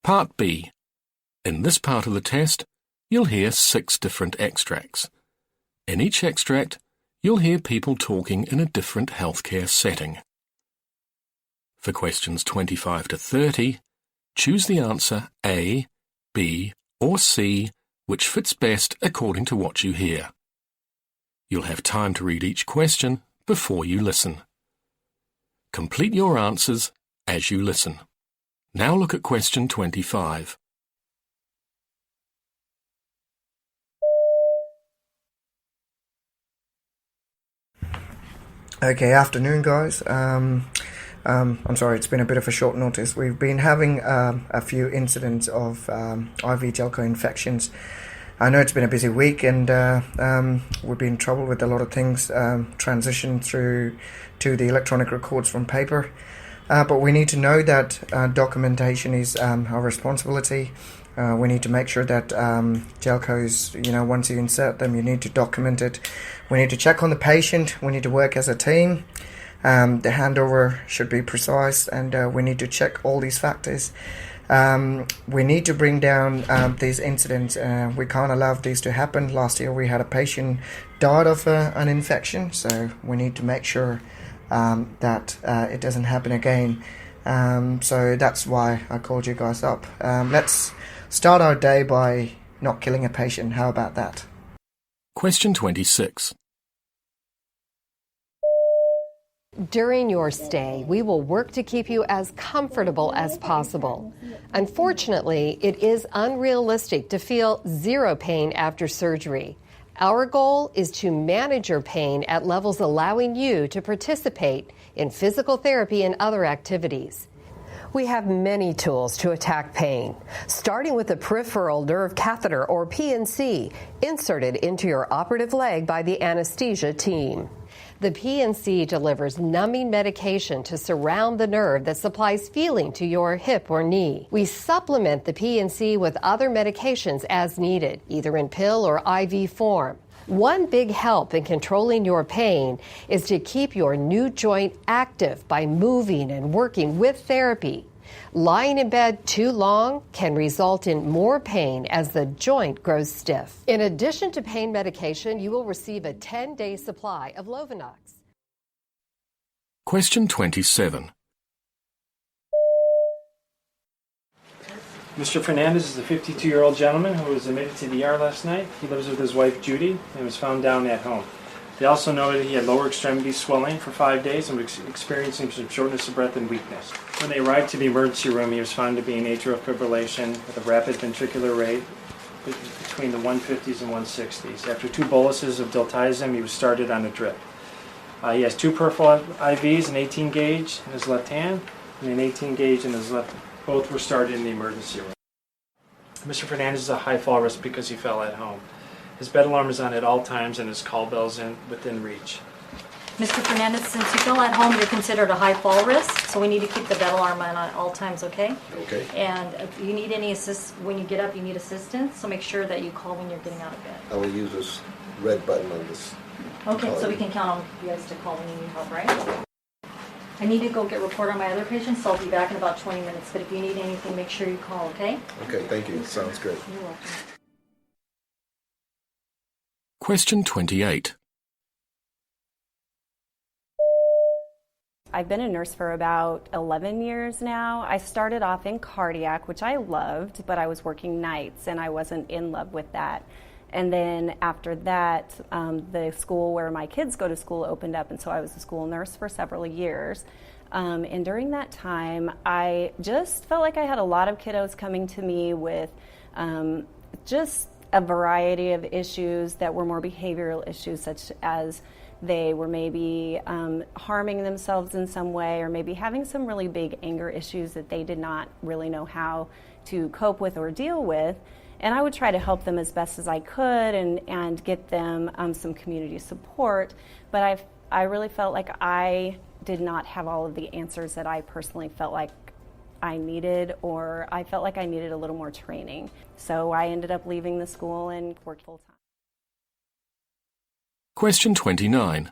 Part B. In this part of the test, you'll hear 6 different extracts. In each extract, you'll hear people talking in a different healthcare setting. For questions 25 to 30, choose the answer A, B, or C, which fits best according to what you hear. You'll have time to read each question before you listen. Complete your answers as you listen. Now look at question 25. Okay, afternoon guys. I'm sorry, it's been a bit of a short notice. We've been having a few incidents of IV gel co-infections. I know it's been a busy week and we've been in trouble with a lot of things, transition through to the electronic records from paper. But we need to know that documentation is our responsibility. We need to make sure that gelcos, once you insert them, you need to document it. We need to check on the patient. We need to work as a team. The handover should be precise, and we need to check all these factors. We need to bring down these incidents. We can't allow these to happen. Last year we had a patient died of an infection, so we need to make sure that it doesn't happen again. So that's why I called you guys up. Let's start our day by not killing a patient. How about that? Question 26. During your stay, we will work to keep you as comfortable as possible. Unfortunately, it is unrealistic to feel zero pain after surgery. Our goal is to manage your pain at levels allowing you to participate in physical therapy and other activities. We have many tools to attack pain, starting with the peripheral nerve catheter, or PNC, inserted into your operative leg by the anesthesia team. The PNC delivers numbing medication to surround the nerve that supplies feeling to your hip or knee. We supplement the PNC with other medications as needed, either in pill or IV form. One big help in controlling your pain is to keep your new joint active by moving and working with therapy. Lying in bed too long can result in more pain as the joint grows stiff. In addition to pain medication, you will receive a 10-day supply of Lovenox. Question 27. Mr. Fernandez is a 52-year-old gentleman who was admitted to the ER last night. He lives with his wife Judy and was found down at home. They also noted he had lower extremity swelling for 5 days and was experiencing some shortness of breath and weakness. When they arrived to the emergency room, he was found to be in atrial fibrillation with a rapid ventricular rate between the 150s and 160s. After 2 boluses of diltiazem, he was started on a drip. He has 2 peripheral IVs, an 18 gauge in his left hand and an 18 gauge in his left. Both were started in the emergency room. Mr. Fernandez is a high fall risk because he fell at home. His bed alarm is on at all times and his call bell's within reach. Mr. Fernandez, since you fell at home, you're considered a high fall risk, so we need to keep the bed alarm on at all times, okay? Okay. And if you need any when you get up, you need assistance, so make sure that you call when you're getting out of bed. I will use this red button on this. Okay, so we can count on you guys to call when you need help, right? I need to go get a report on my other patients, so I'll be back in about 20 minutes, but if you need anything, make sure you call, okay? Okay, thank you. Sounds great. You're welcome. Question 28. I've been a nurse for about 11 years now. I started off in cardiac, which I loved, but I was working nights and I wasn't in love with that. And then after that, the school where my kids go to school opened up, and so I was a school nurse for several years. And during that time, I just felt like I had a lot of kiddos coming to me with just a variety of issues that were more behavioral issues, such as they were maybe harming themselves in some way, or maybe having some really big anger issues that they did not really know how to cope with or deal with. And I would try to help them as best as I could and get them some community support. But I really felt like I did not have all of the answers that I personally felt like I needed, or I felt like I needed a little more training. So I ended up leaving the school and worked full time. Question 29.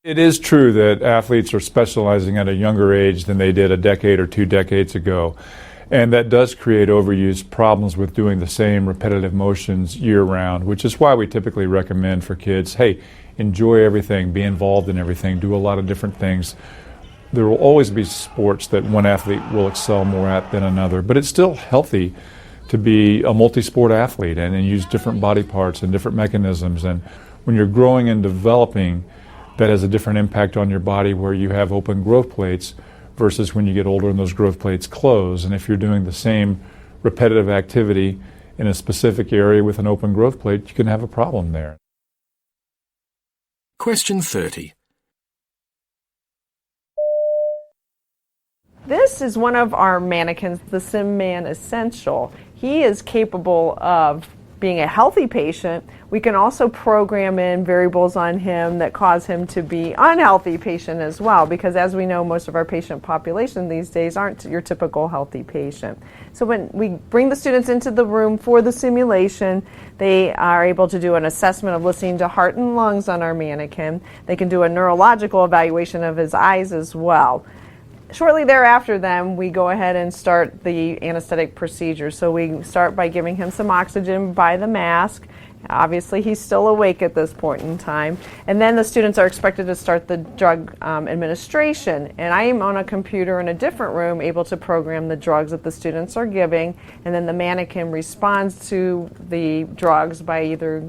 It is true that athletes are specializing at a younger age than they did a decade or 2 decades ago. And that does create overuse problems with doing the same repetitive motions year-round, which is why we typically recommend for kids, hey, enjoy everything, be involved in everything, do a lot of different things. There will always be sports that one athlete will excel more at than another, but it's still healthy to be a multi-sport athlete and use different body parts and different mechanisms. And when you're growing and developing, that has a different impact on your body where you have open growth plates versus when you get older and those growth plates close. And if you're doing the same repetitive activity in a specific area with an open growth plate, you can have a problem there. Question 30. This is one of our mannequins, the SimMan Essential. He is capable of being a healthy patient. We can also program in variables on him that cause him to be unhealthy patient as well, because as we know, most of our patient population these days aren't your typical healthy patient. So when we bring the students into the room for the simulation, they are able to do an assessment of listening to heart and lungs on our mannequin. They can do a neurological evaluation of his eyes as well. Shortly thereafter, then, we go ahead and start the anesthetic procedure. So we start by giving him some oxygen by the mask. Obviously, he's still awake at this point in time. And then the students are expected to start the drug administration. And I am on a computer in a different room able to program the drugs that the students are giving. And then the mannequin responds to the drugs by either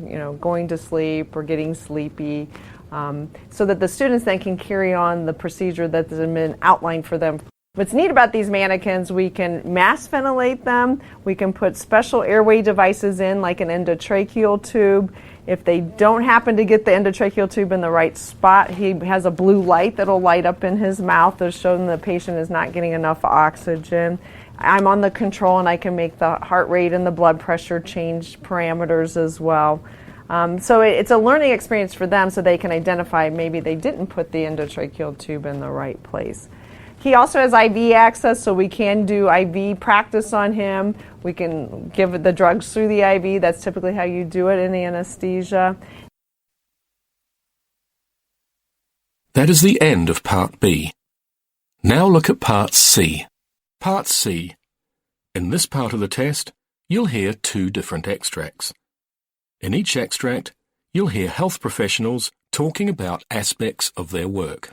going to sleep or getting sleepy. So that the students then can carry on the procedure that's been outlined for them. What's neat about these mannequins, we can mask ventilate them, we can put special airway devices in like an endotracheal tube. If they don't happen to get the endotracheal tube in the right spot, he has a blue light that'll light up in his mouth to show them the patient is not getting enough oxygen. I'm on the control and I can make the heart rate and the blood pressure change parameters as well. So it's a learning experience for them so they can identify maybe they didn't put the endotracheal tube in the right place. He also has IV access, so we can do IV practice on him. We can give the drugs through the IV. That's typically how you do it in anesthesia. That is the end of Part B. Now look at Part C. Part C. In this part of the test, you'll hear 2 different extracts. In each extract, you'll hear health professionals talking about aspects of their work.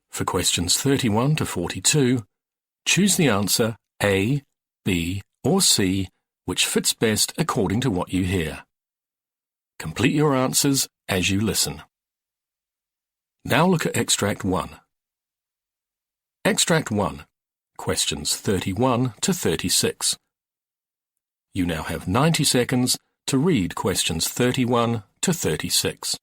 For questions 31 to 42, choose the answer A, B, or C, which fits best according to what you hear. Complete your answers as you listen. Now look at Extract 1. Extract 1, questions 31 to 36. You now have 90 seconds to read questions 31 to 36.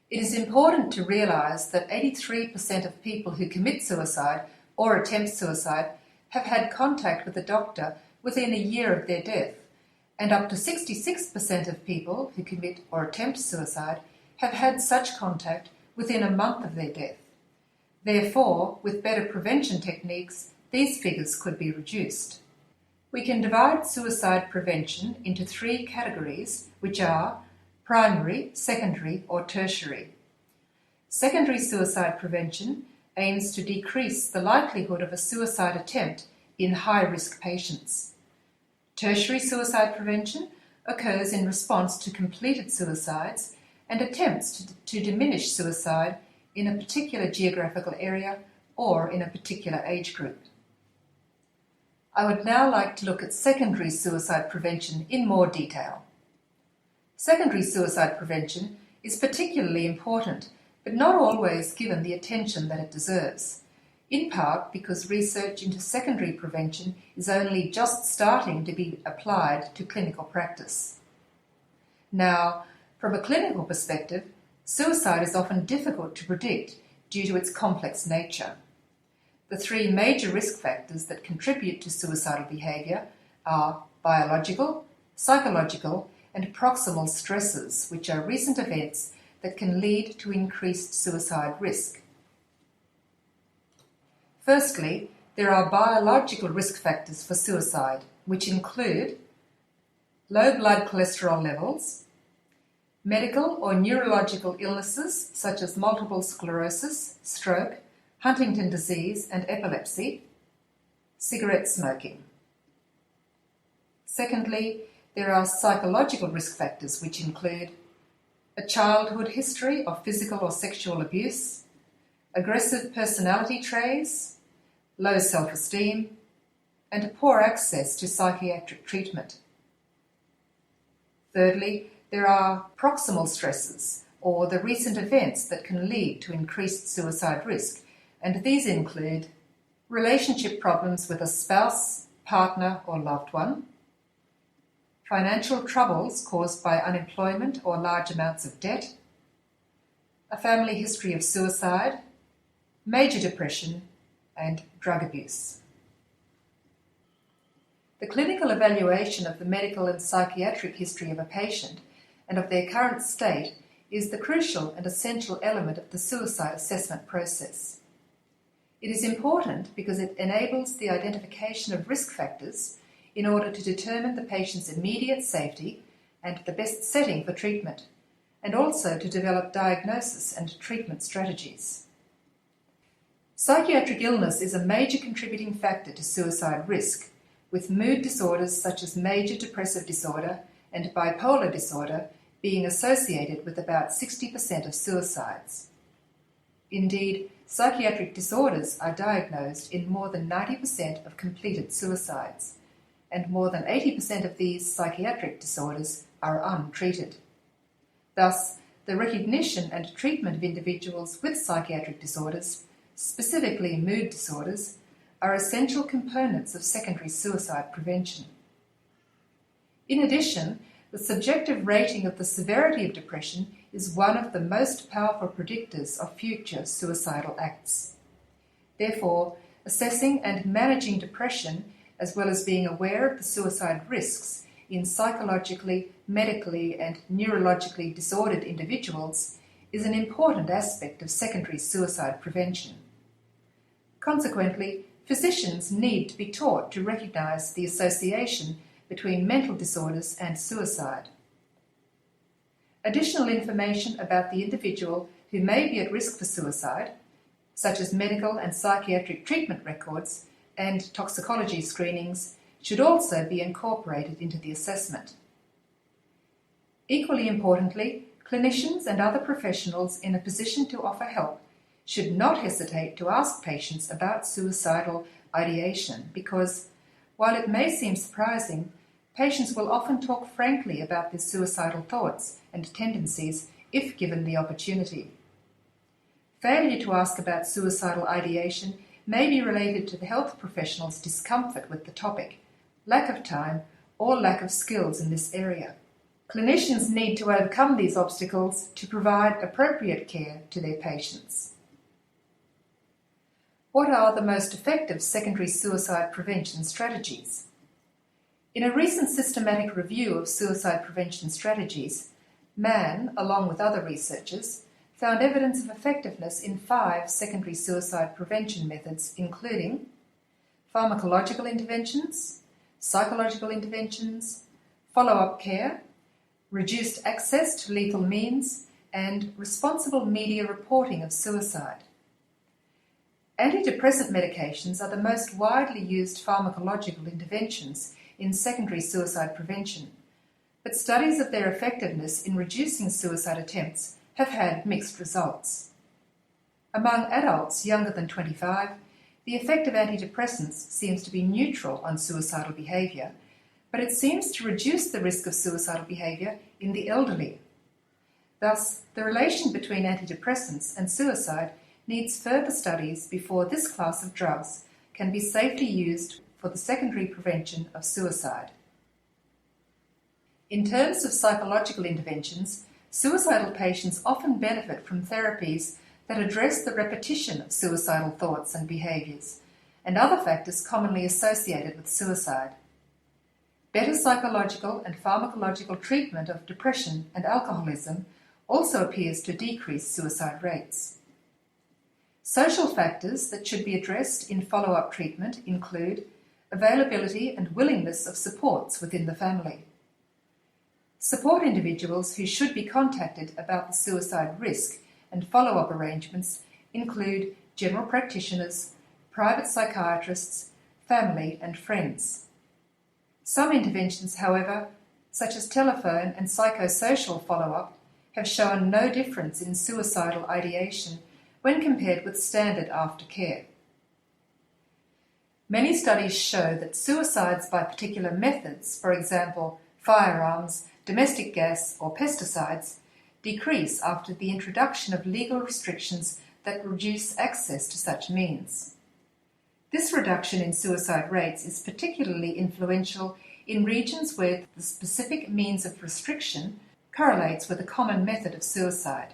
It is important to realise that 83% of people who commit suicide or attempt suicide have had contact with a doctor within a year of their death, and up to 66% of people who commit or attempt suicide have had such contact within a month of their death. Therefore, with better prevention techniques, these figures could be reduced. We can divide suicide prevention into 3 categories, which are primary, secondary, or tertiary. Secondary suicide prevention aims to decrease the likelihood of a suicide attempt in high-risk patients. Tertiary suicide prevention occurs in response to completed suicides and attempts to diminish suicide in a particular geographical area or in a particular age group. I would now like to look at secondary suicide prevention in more detail. Secondary suicide prevention is particularly important, but not always given the attention that it deserves, in part because research into secondary prevention is only just starting to be applied to clinical practice. Now, from a clinical perspective, suicide is often difficult to predict due to its complex nature. The three major risk factors that contribute to suicidal behaviour are biological, psychological, and proximal stresses, which are recent events that can lead to increased suicide risk. Firstly, there are biological risk factors for suicide, which include low blood cholesterol levels, medical or neurological illnesses such as multiple sclerosis, stroke, Huntington disease and epilepsy, cigarette smoking. Secondly, there are psychological risk factors which include a childhood history of physical or sexual abuse, aggressive personality traits, low self-esteem, and poor access to psychiatric treatment. Thirdly, there are proximal stresses, or the recent events that can lead to increased suicide risk, and these include relationship problems with a spouse, partner, or loved one, financial troubles caused by unemployment or large amounts of debt, a family history of suicide, major depression, and drug abuse. The clinical evaluation of the medical and psychiatric history of a patient and of their current state is the crucial and essential element of the suicide assessment process. It is important because it enables the identification of risk factors in order to determine the patient's immediate safety and the best setting for treatment, and also to develop diagnosis and treatment strategies. Psychiatric illness is a major contributing factor to suicide risk, with mood disorders such as major depressive disorder and bipolar disorder being associated with about 60% of suicides. Indeed, psychiatric disorders are diagnosed in more than 90% of completed suicides, and more than 80% of these psychiatric disorders are untreated. Thus, the recognition and treatment of individuals with psychiatric disorders, specifically mood disorders, are essential components of secondary suicide prevention. In addition, the subjective rating of the severity of depression is one of the most powerful predictors of future suicidal acts. Therefore, assessing and managing depression, as well as being aware of the suicide risks in psychologically, medically, and neurologically disordered individuals, is an important aspect of secondary suicide prevention. Consequently, physicians need to be taught to recognise the association between mental disorders and suicide. Additional information about the individual who may be at risk for suicide, such as medical and psychiatric treatment records and toxicology screenings, should also be incorporated into the assessment. Equally importantly, clinicians and other professionals in a position to offer help should not hesitate to ask patients about suicidal ideation because, while it may seem surprising, patients will often talk frankly about their suicidal thoughts and tendencies if given the opportunity. Failure to ask about suicidal ideation may be related to the health professional's discomfort with the topic, lack of time, or lack of skills in this area. Clinicians need to overcome these obstacles to provide appropriate care to their patients. What are the most effective secondary suicide prevention strategies? In a recent systematic review of suicide prevention strategies, Mann, along with other researchers, found evidence of effectiveness in 5 secondary suicide prevention methods, including pharmacological interventions, psychological interventions, follow-up care, reduced access to lethal means, and responsible media reporting of suicide. Antidepressant medications are the most widely used pharmacological interventions in secondary suicide prevention, but studies of their effectiveness in reducing suicide attempts have had mixed results. Among adults younger than 25, the effect of antidepressants seems to be neutral on suicidal behaviour, but it seems to reduce the risk of suicidal behaviour in the elderly. Thus, the relation between antidepressants and suicide needs further studies before this class of drugs can be safely used for the secondary prevention of suicide. In terms of psychological interventions, suicidal patients often benefit from therapies that address the repetition of suicidal thoughts and behaviours, and other factors commonly associated with suicide. Better psychological and pharmacological treatment of depression and alcoholism also appears to decrease suicide rates. Social factors that should be addressed in follow-up treatment include availability and willingness of supports within the family. Support individuals who should be contacted about the suicide risk and follow-up arrangements include general practitioners, private psychiatrists, family and friends. Some interventions, however, such as telephone and psychosocial follow-up, have shown no difference in suicidal ideation when compared with standard aftercare. Many studies show that suicides by particular methods, for example, firearms, domestic gas or pesticides, decrease after the introduction of legal restrictions that reduce access to such means. This reduction in suicide rates is particularly influential in regions where the specific means of restriction correlates with a common method of suicide.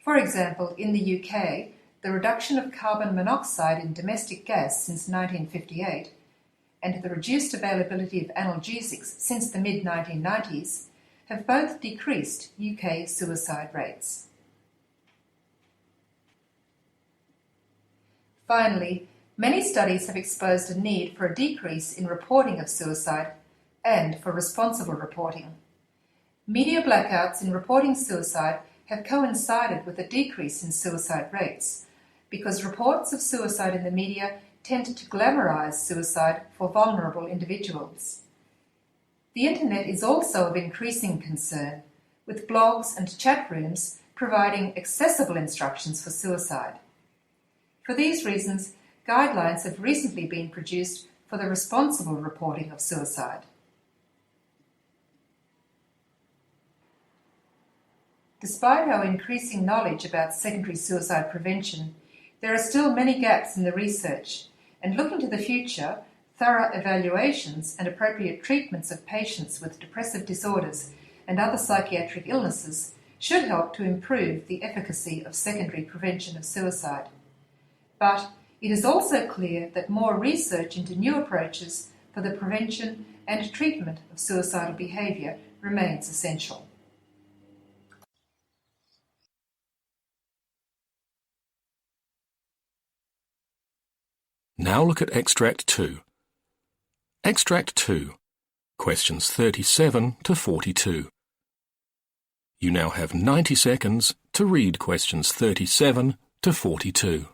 For example, in the UK, the reduction of carbon monoxide in domestic gas since 1958 and the reduced availability of analgesics since the mid-1990s have both decreased UK suicide rates. Finally, many studies have exposed a need for a decrease in reporting of suicide and for responsible reporting. Media blackouts in reporting suicide have coincided with a decrease in suicide rates because reports of suicide in the media tend to glamorize suicide for vulnerable individuals. The internet is also of increasing concern, with blogs and chat rooms providing accessible instructions for suicide. For these reasons, guidelines have recently been produced for the responsible reporting of suicide. Despite our increasing knowledge about secondary suicide prevention, there are still many gaps in the research, and looking to the future, thorough evaluations and appropriate treatments of patients with depressive disorders and other psychiatric illnesses should help to improve the efficacy of secondary prevention of suicide. But it is also clear that more research into new approaches for the prevention and treatment of suicidal behaviour remains essential. Now look at Extract 2. Extract 2, questions 37 to 42. You now have 90 seconds to read questions 37 to 42.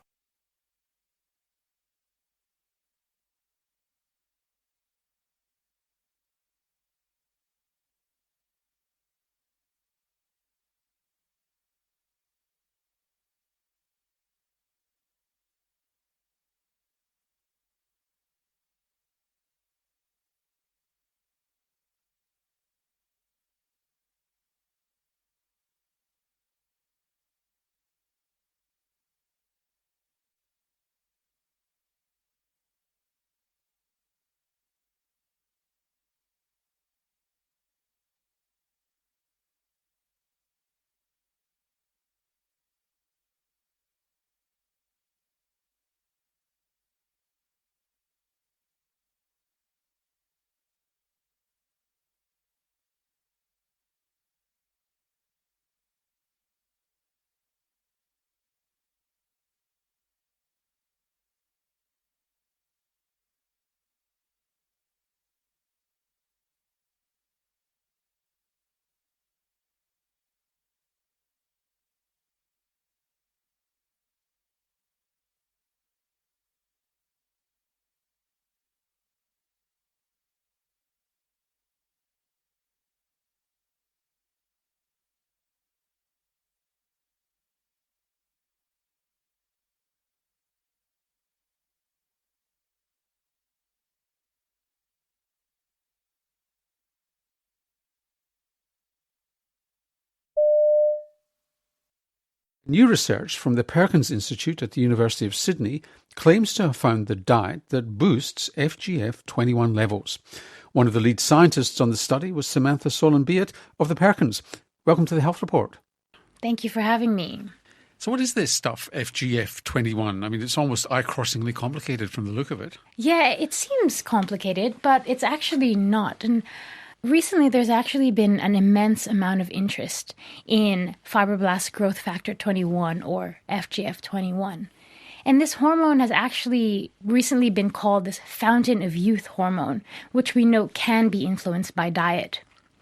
New research from the Perkins Institute at the University of Sydney claims to have found the diet that boosts FGF21 levels. One of the lead scientists on the study was Samantha Solon-Beat of the Perkins. Welcome to the Health Report. Thank you for having me. So what is this stuff, FGF21? I mean, it's almost eye-crossingly complicated from the look of it. Yeah, it seems complicated, but it's actually not. And recently, there's actually been an immense amount of interest in fibroblast growth factor 21, or FGF21. And this hormone has actually recently been called this fountain of youth hormone, which we know can be influenced by diet.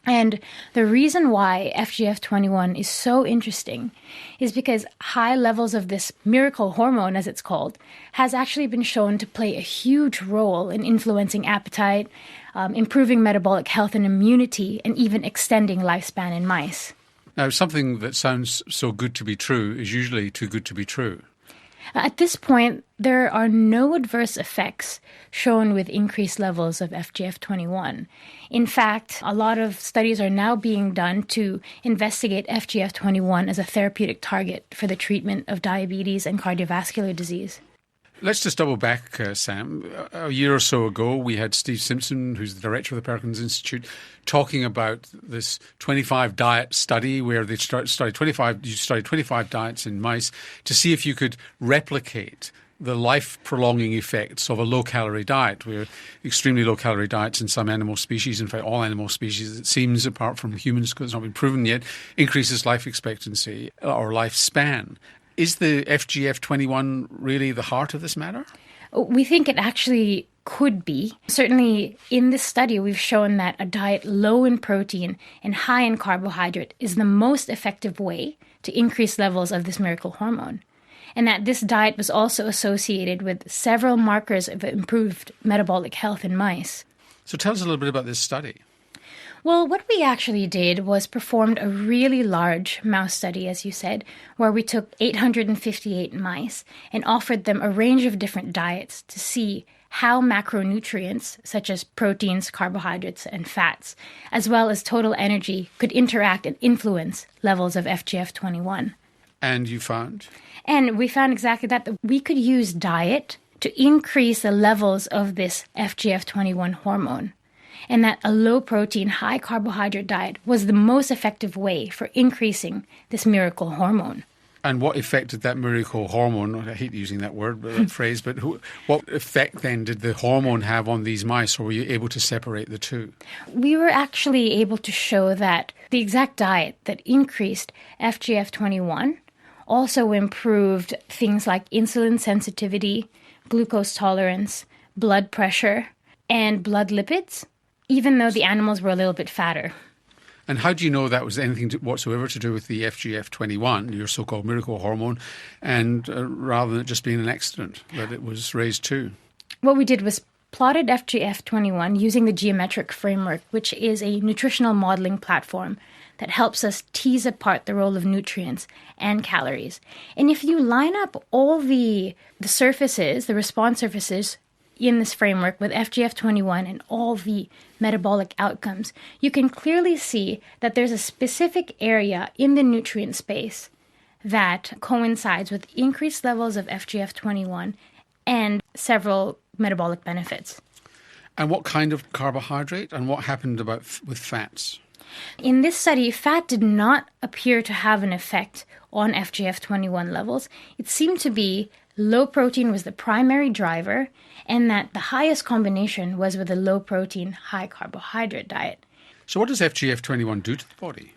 And the reason why FGF21 is so interesting is because high levels of this miracle hormone, as it's called, has actually been shown to play a huge role in influencing appetite, improving metabolic health and immunity, and even extending lifespan in mice. Now, something that sounds so good to be true is usually too good to be true. At this point, there are no adverse effects shown with increased levels of FGF21. In fact, a lot of studies are now being done to investigate FGF21 as a therapeutic target for the treatment of diabetes and cardiovascular disease. Let's just double back, Sam. A year or so ago, we had Steve Simpson, who's the director of the Perkins Institute, talking about this 25 diet study where they studied 25 diets in mice to see if you could replicate the life-prolonging effects of a low-calorie diet, where extremely low-calorie diets in some animal species, in fact all animal species, it seems, apart from humans because it's not been proven yet, increases life expectancy or lifespan. Is the FGF21 really the heart of this matter? We think it actually could be. Certainly in this study, we've shown that a diet low in protein and high in carbohydrate is the most effective way to increase levels of this miracle hormone. And that this diet was also associated with several markers of improved metabolic health in mice. So tell us a little bit about this study. Well, what we actually did was performed a really large mouse study, as you said, where we took 858 mice and offered them a range of different diets to see how macronutrients, such as proteins, carbohydrates, and fats, as well as total energy, could interact and influence levels of FGF21. And you found? And we found exactly that we could use diet to increase the levels of this FGF21 hormone, and that a low-protein, high-carbohydrate diet was the most effective way for increasing this miracle hormone. And what effect did that miracle hormone, I hate using that word, that phrase, but what effect then did the hormone have on these mice, or were you able to separate the two? We were actually able to show that the exact diet that increased FGF21 also improved things like insulin sensitivity, glucose tolerance, blood pressure, and blood lipids, even though the animals were a little bit fatter. And how do you know that was anything whatsoever to do with the FGF21, your so-called miracle hormone, and rather than it just being an accident that it was raised too? What we did was plotted FGF21 using the geometric framework, which is a nutritional modeling platform that helps us tease apart the role of nutrients and calories. And if you line up all the surfaces, the response surfaces in this framework with FGF21 and all the metabolic outcomes, you can clearly see that there's a specific area in the nutrient space that coincides with increased levels of FGF21 and several metabolic benefits. And what kind of carbohydrate, and what happened with fats? In this study, fat did not appear to have an effect on FGF21 levels. It seemed to be low protein was the primary driver, and that the highest combination was with a low protein, high carbohydrate diet. So what does FGF21 do to the body?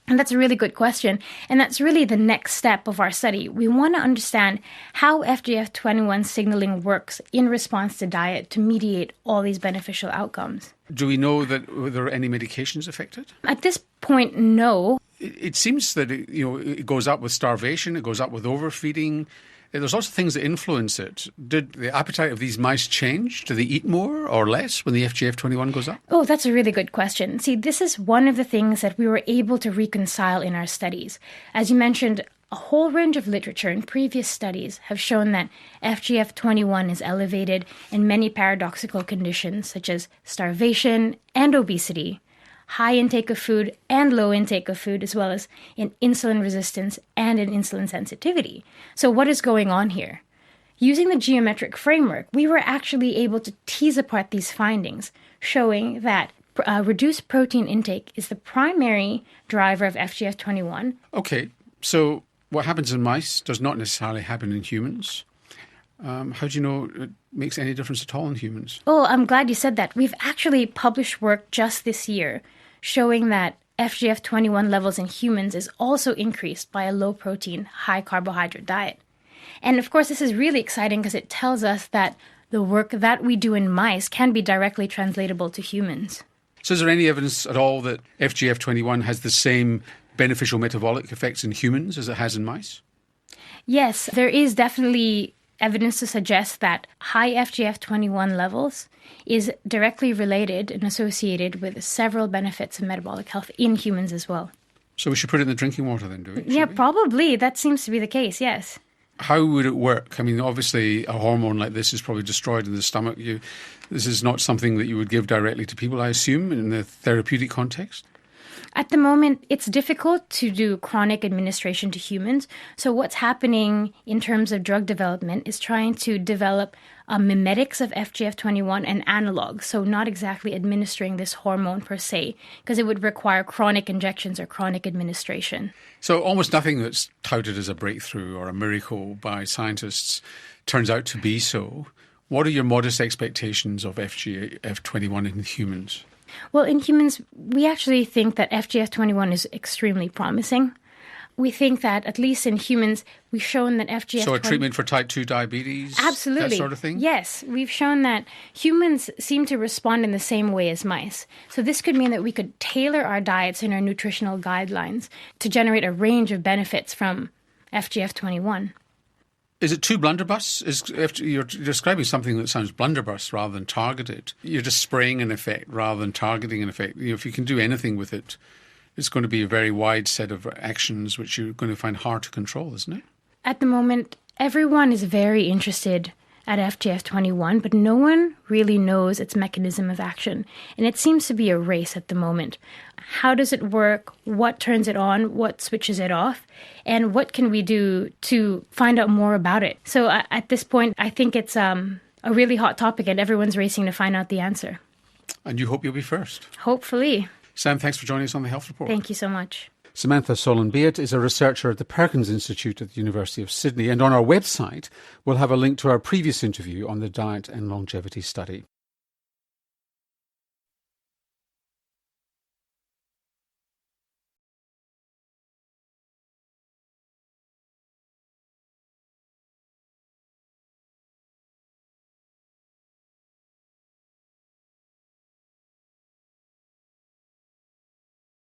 And that's a really good question. And that's really the next step of our study. We want to understand how FGF21 signaling works in response to diet to mediate all these beneficial outcomes. Do we know that there are any medications affected? At this point, no. It seems that it goes up with starvation, it goes up with overfeeding. There's lots of things that influence it. Did the appetite of these mice change? Do they eat more or less when the FGF21 goes up? Oh, that's a really good question. See, this is one of the things that we were able to reconcile in our studies. As you mentioned, a whole range of literature in previous studies have shown that FGF21 is elevated in many paradoxical conditions such as starvation and obesity, high intake of food and low intake of food, as well as in insulin resistance and in insulin sensitivity. So what is going on here? Using the geometric framework, we were actually able to tease apart these findings, showing that reduced protein intake is the primary driver of FGF21. Okay, so what happens in mice does not necessarily happen in humans. How do you know it makes any difference at all in humans? Well, I'm glad you said that. We've actually published work just this year showing that FGF21 levels in humans is also increased by a low-protein, high-carbohydrate diet. And of course, this is really exciting because it tells us that the work that we do in mice can be directly translatable to humans. So is there any evidence at all that FGF21 has the same beneficial metabolic effects in humans as it has in mice? Yes, there is definitely evidence to suggest that high FGF21 levels is directly related and associated with several benefits of metabolic health in humans as well. So we should put it in the drinking water then, do we? Yeah, probably. That seems to be the case, yes. How would it work? I mean, obviously, a hormone like this is probably destroyed in the stomach. This is not something that you would give directly to people, I assume, in the therapeutic context? At the moment, it's difficult to do chronic administration to humans. So what's happening in terms of drug development is trying to develop mimetics of FGF21 and analogs. So not exactly administering this hormone per se, because it would require chronic injections or chronic administration. So almost nothing that's touted as a breakthrough or a miracle by scientists turns out to be so. What are your modest expectations of FGF21 in humans? Well, in humans, we actually think that FGF21 is extremely promising. We think that, at least in humans, we've shown that FGF21... So a treatment for type 2 diabetes? Absolutely. That sort of thing? Yes. We've shown that humans seem to respond in the same way as mice. So this could mean that we could tailor our diets and our nutritional guidelines to generate a range of benefits from FGF21. Is it too blunderbuss? You're describing something that sounds blunderbuss rather than targeted. You're just spraying an effect rather than targeting an effect. If you can do anything with it, it's going to be a very wide set of actions which you're going to find hard to control, isn't it? At the moment, everyone is very interested at FGF21, but no one really knows its mechanism of action. And it seems to be a race at the moment. How does it work? What turns it on? What switches it off? And what can we do to find out more about it? So at this point, I think it's a really hot topic and everyone's racing to find out the answer. And you hope you'll be first. Hopefully. Sam, thanks for joining us on the Health Report. Thank you so much. Samantha Solon-Beat is a researcher at the Perkins Institute at the University of Sydney, and on our website we'll have a link to our previous interview on the diet and longevity study.